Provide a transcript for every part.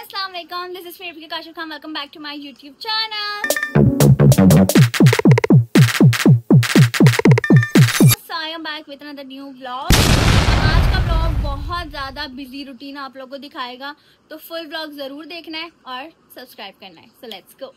अस्सलाम वालेकुम, this is favourite Kashif Khan. Welcome back to my YouTube channel. I am back with another new vlog. आज का vlog बहुत ज़्यादा बिजी रूटीन आप लोगों को दिखाएगा, तो फुल व्लॉग ज़रूर देखना है और सब्सक्राइब करना है। So let's go.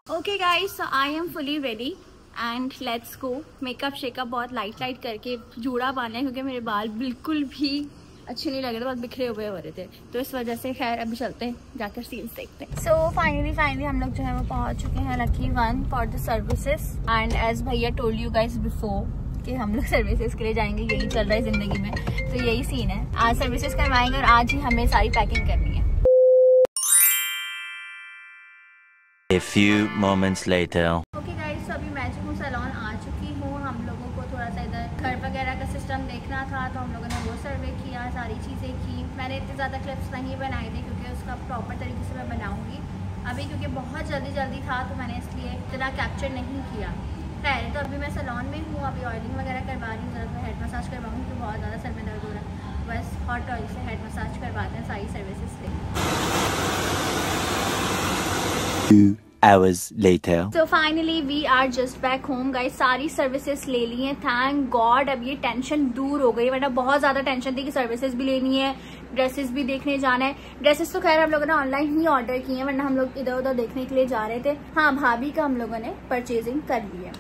Okay guys, so I am fully ready and let's go. Makeup shake up बहुत लाइट करके जूड़ा बांधा है क्योंकि मेरे बाल बिल्कुल भी अच्छे नहीं लग रहे थे, बहुत बिखरे हुए हो रहे थे, तो इस वजह से खैर अभी चलते हैं, जाकर सीन्स देखते हैं। सो फाइनली हम लोग जो है वो पहुंच चुके हैं lucky one for the services and as भैया टोल्ड यू गाइस बिफोर कि हम लोग सर्विसेज के लिए जाएंगे। यही चल रहा है जिंदगी में, तो यही सीन है। आज सर्विसेज करवाएंगे और आज ही हमें सारी पैकिंग करनी है। A few moments later. Okay guys, अभी मैं जो हूँ सैलून आ चुकी हूँ। हम लोगों को थोड़ा सा इधर घर वगैरह का सिस्टम देखना था, तो हम लोगों ने वो सर्वे किया, सारी चीज़ें की। मैंने इतनी ज़्यादा क्लिप्स नहीं बनाए थे क्योंकि उसका प्रॉपर तरीके से मैं बनाऊँगी अभी, क्योंकि बहुत जल्दी था तो मैंने इसलिए इतना कैप्चर नहीं किया। खैर, तो अभी मैं सैलून में हूँ, अभी ऑयलिंग वगैरह करवा रही हूँ। ज़रा हेड मसाज करवाऊँगी तो बहुत ज़्यादा सर में दर्द हो रहा है। बस हॉट ऑयल से हेड मसाज करवाते हैं सारी सर्विसेज से। 2 hours later. So finally we are just back home guys। सारी सर्विसेज ले ली हैं, थैंक गॉड। अब ये टेंशन दूर हो गई, वरना बहुत ज्यादा टेंशन थी कि सर्विसेज भी लेनी है, ड्रेसेस भी देखने जाना है। ड्रेसेस तो खैर हम लोगों ने ऑनलाइन ही ऑर्डर किए हैं, वरना हम लोग इधर उधर देखने के लिए जा रहे थे। हाँ, भाभी का हम लोगों ने परचेजिंग कर ली है।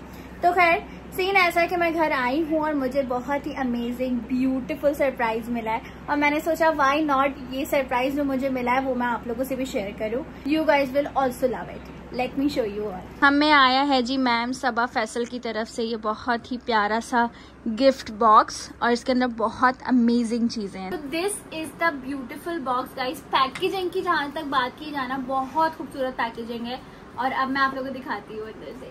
तो खैर सीन ऐसा है कि मैं घर आई हूँ और मुझे बहुत ही अमेजिंग ब्यूटीफुल सरप्राइज मिला है, और मैंने सोचा व्हाई नॉट ये सरप्राइज जो मुझे मिला है वो मैं आप लोगों से भी शेयर करूँ। You guys will also love it. Let me show you all. हमें आया है जी मैम सबा फैसल की तरफ से ये बहुत ही प्यारा सा गिफ्ट बॉक्स, और इसके अंदर बहुत अमेजिंग चीजें हैं। तो this is the beautiful box guys. Packaging की जहां तक बात की जाना, बहुत खूबसूरत पैकेजिंग है। और अब मैं आप लोगों को दिखाती हूँ अंदर से।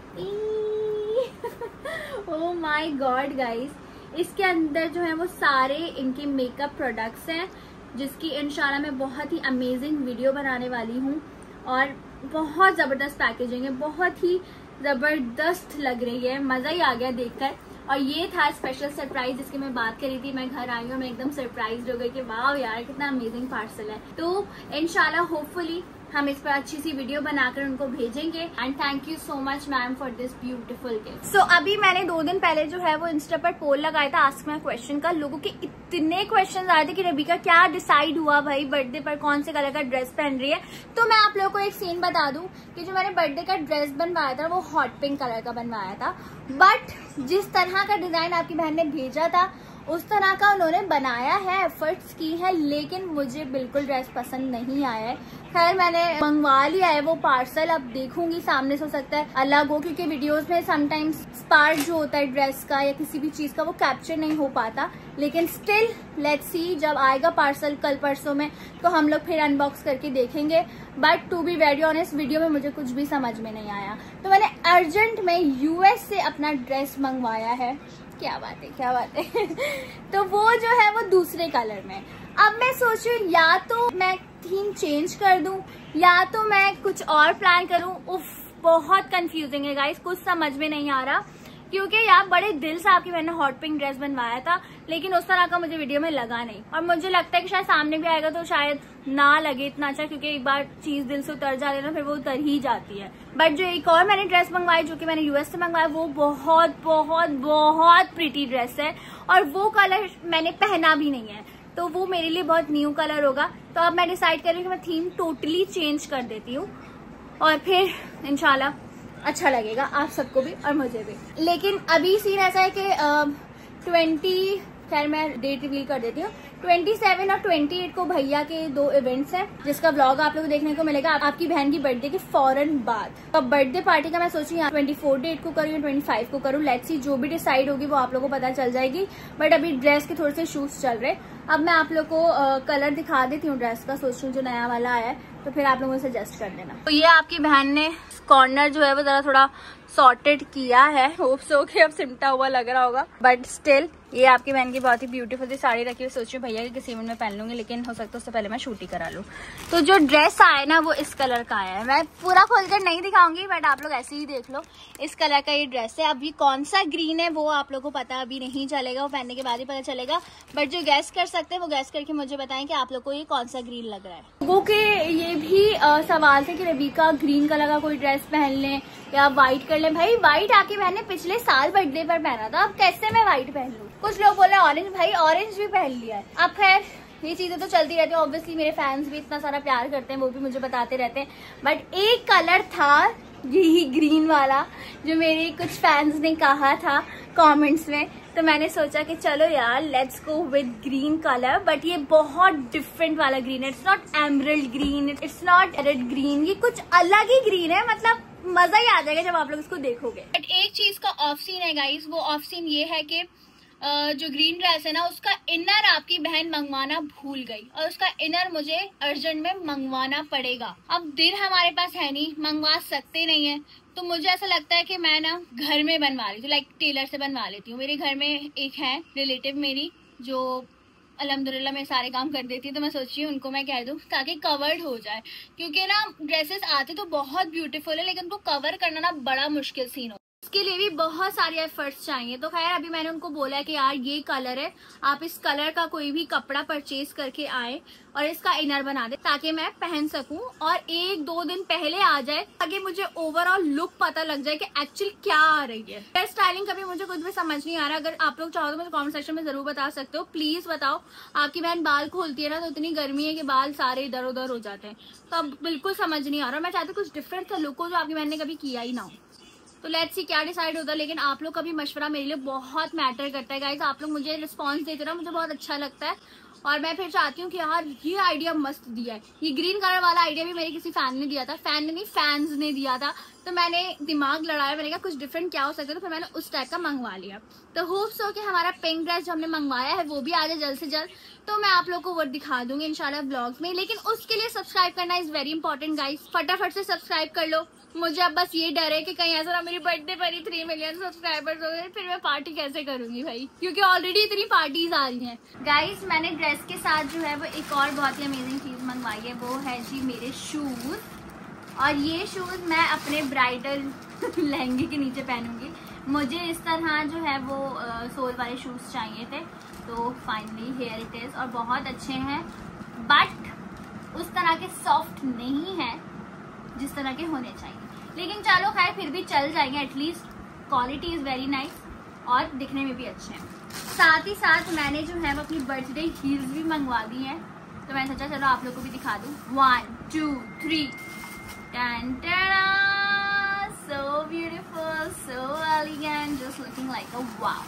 ओह माय गॉड गाइस, इसके अंदर जो है वो सारे इनके मेकअप प्रोडक्ट्स हैं, जिसकी इंशाल्लाह मैं बहुत ही अमेजिंग वीडियो बनाने वाली हूँ। और बहुत ज़बरदस्त पैकेजिंग है, बहुत ही ज़बरदस्त लग रही है, मज़ा ही आ गया देखकर। और ये था स्पेशल सरप्राइज जिसकी मैं बात करी थी। मैं घर आई हूँ, मैं एकदम सरप्राइज हो गई कि वाह यार कितना अमेजिंग पार्सल है। तो इंशाल्लाह होपफुली हम इस पर अच्छी सी वीडियो बनाकर उनको भेजेंगे। And thank you so much ma'am for this beautiful gift. So अभी मैंने 2 दिन पहले जो है वो इंस्टा पर पोल लगाया था आस्क माय क्वेश्चन का। लोगों के इतने क्वेश्चन आए थे कि रबीका क्या डिसाइड हुआ भाई बर्थडे पर कौन से कलर का ड्रेस पहन रही है। तो मैं आप लोगों को एक सीन बता दूं कि जो मैंने बर्थडे का ड्रेस बनवाया था वो हॉट पिंक कलर का बनवाया था, बट जिस तरह का डिजाइन आपकी बहन ने भेजा था उस तरह का उन्होंने बनाया है, एफर्ट्स की है, लेकिन मुझे बिल्कुल ड्रेस पसंद नहीं आया है। खैर मैंने मंगवा लिया है वो पार्सल, अब देखूंगी सामने से हो सकता है अलग हो, क्योंकि वीडियोस में समटाइम्स स्पार्क जो होता है ड्रेस का या किसी भी चीज का वो कैप्चर नहीं हो पाता। लेकिन स्टिल लेट्स सी, जब आएगा पार्सल कल परसों में तो हम लोग फिर अनबॉक्स करके देखेंगे। But to be very honest video में मुझे कुछ भी समझ में नहीं आया, तो मैंने अर्जेंट में यूएस से अपना ड्रेस मंगवाया है। क्या बात है, क्या बात है। तो वो जो है वो दूसरे कलर में। अब मैं सोच रही हूँ या तो मैं थीम चेंज कर दूं या तो मैं कुछ और प्लान करूं। उफ, बहुत कंफ्यूजिंग है गाइस, कुछ समझ में नहीं आ रहा, क्योंकि यार बड़े दिल से आपकी मैंने हॉट पिंक ड्रेस बनवाया था, लेकिन उस तरह का मुझे वीडियो में लगा नहीं। और मुझे लगता है कि शायद सामने भी आएगा तो शायद ना लगे इतना अच्छा, क्योंकि एक बार चीज दिल से उतर जाती है ना फिर वो उतर ही जाती है। बट जो एक और मैंने ड्रेस मंगवाई जो कि मैंने यूएस से मंगवाया वो बहुत बहुत बहुत प्रिटी ड्रेस है, और वो कलर मैंने पहना भी नहीं है, तो वो मेरे लिए बहुत न्यू कलर होगा। तो अब मैं डिसाइड कर रही हूँ कि मैं थीम टोटली चेंज कर देती हूँ, और फिर इंशाल्लाह अच्छा लगेगा आप सबको भी और मुझे भी। लेकिन अभी सीन ऐसा है कि 20, खैर मैं डेट रिवील कर देती हूँ, 27 और 28 को भैया के 2 इवेंट्स हैं, जिसका व्लॉग आप लोगों को देखने को मिलेगा आपकी बहन की बर्थडे के फौरन बाद। अब बर्थडे पार्टी का मैं सोची 24 डेट को करूँ या 25 को करूँ, लेट्स सी, जो भी डिसाइड होगी वो आप लोगों को पता चल जाएगी। बट अभी ड्रेस के थोड़े से शूज चल रहे। अब मैं आप लोग को कलर दिखा देती हूँ ड्रेस का, सोच रही हूँ जो नया वाला आया है, तो फिर आप लोगों को सजेस्ट कर देना। तो ये आपकी बहन ने कॉर्नर जो है वो जरा थोड़ा सॉर्टेड किया है, होप सो कि अब सिमटा हुआ लग रहा होगा, बट स्टिल ये आपकी बहन की बहुत ही ब्यूटीफुल सी साड़ी रखी हुई। सोच रही हूँ भैया के किसी इवेंट में पहन लूंगी, लेकिन हो सकता है उससे पहले मैं शूट ही करा लूँ। तो जो ड्रेस आया है ना वो इस कलर का आया है, मैं पूरा खोलकर नहीं दिखाऊंगी, बट आप लोग ऐसे ही देख लो। इस कलर का ये ड्रेस है। अभी कौन सा ग्रीन है वो आप लोग को पता अभी नहीं चलेगा, वो पहनने के बाद ही पता चलेगा। बट जो गैस कर सकते हैं वो गैस करके मुझे बताएं कि आप लोग को ये कौन सा ग्रीन लग रहा है। लोगों के ये भी सवाल थे कि रबीका ग्रीन कलर का कोई ड्रेस पहन लें या व्हाइट कर लें। भाई व्हाइट आके मैंने पिछले साल बर्थडे पर पहना था, अब कैसे मैं व्हाइट पहन लूं। कुछ लोग बोले ऑरेंज, भाई ऑरेंज भी पहन लिया है। अब खैर ये चीजें तो चलती रहती है, ऑब्वियसली मेरे फैंस भी इतना सारा प्यार करते हैं, वो भी मुझे बताते रहते हैं। बट एक कलर था यही ग्रीन वाला जो मेरे कुछ फैंस ने कहा था कमेंट्स में, तो मैंने सोचा कि चलो यार let's go with green colour. But ये बहुत डिफरेंट वाला ग्रीन है, it's not emerald green, it's not red green, ये कुछ अलग ही ग्रीन है। मतलब मजा ही आ जाएगा जब आप लोग इसको देखोगे। बट एक चीज का ऑफ सीन है गाइस, वो ऑफ सीन ये है कि जो ग्रीन ड्रेस है ना उसका इनर आपकी बहन मंगवाना भूल गई और उसका इनर मुझे अर्जेंट में मंगवाना पड़ेगा। अब दिन हमारे पास है नहीं, मंगवा सकते नहीं है, तो मुझे ऐसा लगता है कि मैं ना घर में बनवा लेती हूँ, लाइक टेलर से बनवा लेती हूँ। मेरे घर में एक है रिलेटिव मेरी जो अल्हम्दुलिल्लाह मैं सारे काम कर देती है, तो मैं सोच रही हूँ उनको मैं कह दूँ ताकि कवर्ड हो जाए, क्योंकि ना ड्रेसेस आते तो बहुत ब्यूटीफुल है लेकिन उनको कवर करना ना बड़ा मुश्किल सीन हो, इसके लिए भी बहुत सारे एफर्ट्स चाहिए। तो खैर अभी मैंने उनको बोला है कि यार ये कलर है, आप इस कलर का कोई भी कपड़ा परचेज करके आए और इसका इनर बना दे ताकि मैं पहन सकूं और 1-2 दिन पहले आ जाए ताकि मुझे ओवरऑल लुक पता लग जाए कि एक्चुअली क्या आ रही है। हेयर स्टाइलिंग का भी मुझे कुछ भी समझ नहीं आ रहा, अगर आप लोग चाहो तो मुझे कमेंट सेक्शन में जरूर बता सकते हो। प्लीज बताओ, आपकी बहन बाल खोलती है ना तो इतनी गर्मी है कि बाल सारे इधर उधर हो जाते हैं, तो अब बिल्कुल समझ नहीं आ रहा। मैं चाहती हूँ कुछ डिफरेंट सा लुक हो जो आपकी बहन ने कभी किया ही ना हो। तो लेट्स सी क्या डिसाइड होता है, लेकिन आप लोग का भी मशवरा मेरे लिए बहुत मैटर करता है गाइस। आप लोग मुझे रिस्पांस देते ना, मुझे बहुत अच्छा लगता है और मैं फिर चाहती हूँ कि यार ये आइडिया मस्त दिया है। ये ग्रीन कलर वाला आइडिया भी मेरे किसी फैन ने दिया था, फैन ने नहीं फैंस ने दिया था, तो मैंने दिमाग लड़ाया, मैंने कहा कुछ डिफरेंट क्या हो सकता है, तो फिर मैंने उस टाइप का मंगवा लिया। तो होप्स हो कि हमारा पिंक ड्रेस जो हमने मंगवाया है वो भी आ जाए जल्द से जल्द, तो मैं आप लोग को वो दिखा दूंगी इंशाल्लाह ब्लॉग्स में। लेकिन उसके लिए सब्सक्राइब करना इज वेरी इंपॉर्टेंट गाइस, फटाफट से सब्सक्राइब कर लो। मुझे अब बस ये डर है कि कहीं ऐसा ना मेरी बर्थडे पर ही 3 मिलियन सब्सक्राइबर्स हो गए, फिर मैं पार्टी कैसे करूंगी भाई, क्योंकि ऑलरेडी इतनी पार्टीज आ रही हैं। गाइस मैंने ड्रेस के साथ जो है वो एक और बहुत ही अमेजिंग चीज मंगवाई है, वो है जी मेरे शूज। और ये शूज मैं अपने ब्राइडल लहंगे के नीचे पहनूंगी। मुझे इस तरह जो है वो सोल वाले शूज चाहिए थे, तो फाइनली हियर इट इज, और बहुत अच्छे हैं बट उस तरह के सॉफ्ट नहीं है जिस तरह के होने चाहिए, लेकिन चलो खैर फिर भी चल जाएंगे, at least quality is very nice और दिखने में भी अच्छे हैं। साथ ही साथ मैंने जो है वो अपनी बर्थडे हील्स भी मंगवा दी हैं, तो मैंने सोचा चलो आप लोग को भी दिखा दूं। 1 2 3 so beautiful, so elegant, just looking like a wow,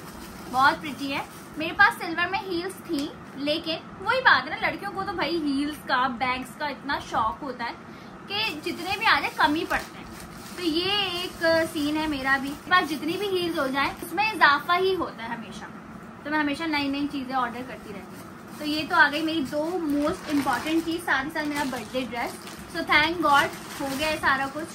बहुत प्रिटी है। मेरे पास सिल्वर में हील्स थी, लेकिन वही बात है ना, लड़कियों को तो भाई हील्स का बैग्स का इतना शौक होता है कि जितने भी आ जाए कम ही पड़ते हैं। तो ये एक सीन है मेरा भी, बस जितनी भी हील्स हो जाए उसमें इजाफा ही होता है हमेशा, तो मैं हमेशा नई नई चीजें ऑर्डर करती रहती हूँ। तो ये तो आ गई मेरी 2 मोस्ट इम्पॉर्टेंट चीज, साथ ही साथ मेरा birthday dress. So thank God हो गया है सारा कुछ,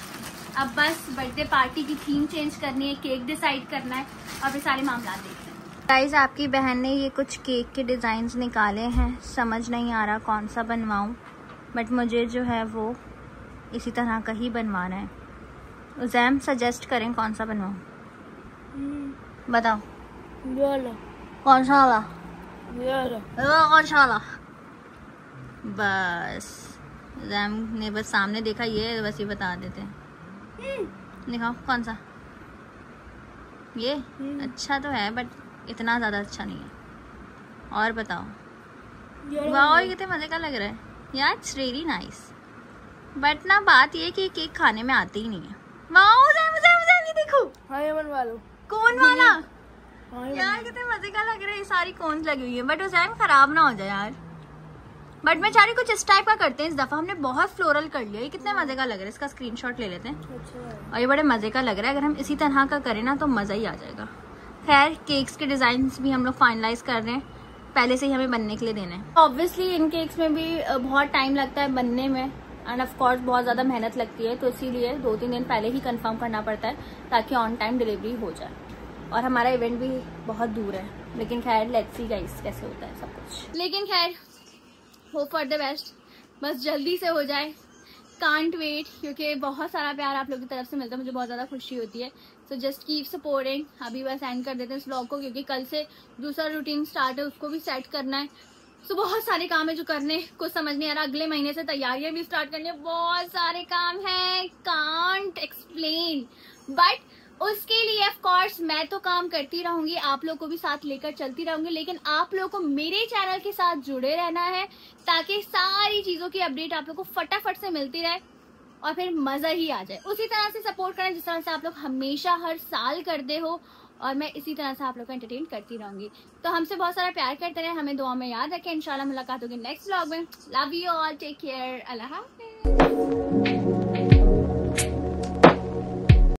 अब बस बर्थडे पार्टी की थीम चेंज करनी है, केक डिसाइड करना है और फिर सारे मामला देखते हैं। गाइस आपकी बहन ने ये कुछ केक के डिजाइन निकाले हैं, समझ नहीं आ रहा कौन सा बनवाऊं, बट मुझे जो है वो इसी तरह का ही बनवाना है। उज़ैम सजेस्ट करें कौन सा बनवाऊं, बताओ। कौन सा वाला? कौन सा वाला? बस उज़ैम ने बस सामने देखा, ये बस ये बता देते हैं। दिखाओ कौन सा? ये अच्छा तो है बट इतना ज्यादा अच्छा नहीं है। और बताओ। वाह ये कितने मजे का लग रहा है यार, इट्स रियली नाइस। बट ना बात ये कि केक खाने में आते ही नहीं है। ये देखो, हाँ बनवा लो। कोन वाला यार कितने मजे का लग रहा है, ये सारी कोन्स लगी हुई है, बट उस टाइम खराब ना हो जाए यार। बट मैं चाह रही कुछ इस टाइप का करते हैं इस दफा, हमने बहुत फ्लोरल कर लिया। ये कितने मजे का लग रहा है, इसका स्क्रीनशॉट ले लेते हैं। अच्छा। और ये बड़े मजे का लग रहा है, अगर हम इसी तरह का करें ना तो मजा ही आ जाएगा। खैर केक्स के डिजाइन भी हम लोग फाइनलाइज कर रहे हैं, पहले से ही हमें बनने के लिए देने हैं। ऑब्वियसली इन केक्स में भी बहुत टाइम लगता है बनने में, एंड ऑफ कोर्स बहुत ज्यादा मेहनत लगती है, तो इसीलिए 2-3 दिन पहले ही कंफर्म करना पड़ता है ताकि ऑन टाइम डिलीवरी हो जाए। और हमारा इवेंट भी बहुत दूर है, लेकिन खैर लेट्स सी गाइस कैसे होता है सब कुछ। लेकिन खैर होप फॉर द बेस्ट, बस जल्दी से हो जाए, कांट वेट, क्योंकि बहुत सारा प्यार आप लोगों की तरफ से मिलता है, मुझे बहुत ज़्यादा खुशी होती है। So just keep supporting. अभी बस एंड कर देते हैं इस व्लॉग को, क्योंकि कल से दूसरा रूटीन स्टार्ट है, उसको भी सेट करना है। तो बहुत सारे काम है जो करने कुछ समझ नहीं आ रहा। अगले महीने से तैयारियां भी स्टार्ट करनी है, बहुत सारे काम है, कांट एक्सप्लेन। बट उसके लिए ऑफ कोर्स मैं तो काम करती रहूंगी, आप लोग को भी साथ लेकर चलती रहूंगी, लेकिन आप लोग को मेरे चैनल के साथ जुड़े रहना है ताकि सारी चीजों की अपडेट आप लोग को फटाफट से मिलती रहे और फिर मजा ही आ जाए। उसी तरह से सपोर्ट करें जिस तरह से आप लोग हमेशा हर साल करते हो, और मैं इसी तरह से आप लोग को एंटरटेन करती रहूंगी। तो हमसे बहुत सारा प्यार करते रहे, हमें दुआ में याद रखें। इंशाल्लाह मुलाकात होगी नेक्स्ट व्लॉग में। Love you all, take care, अल्लाह हाफिज़।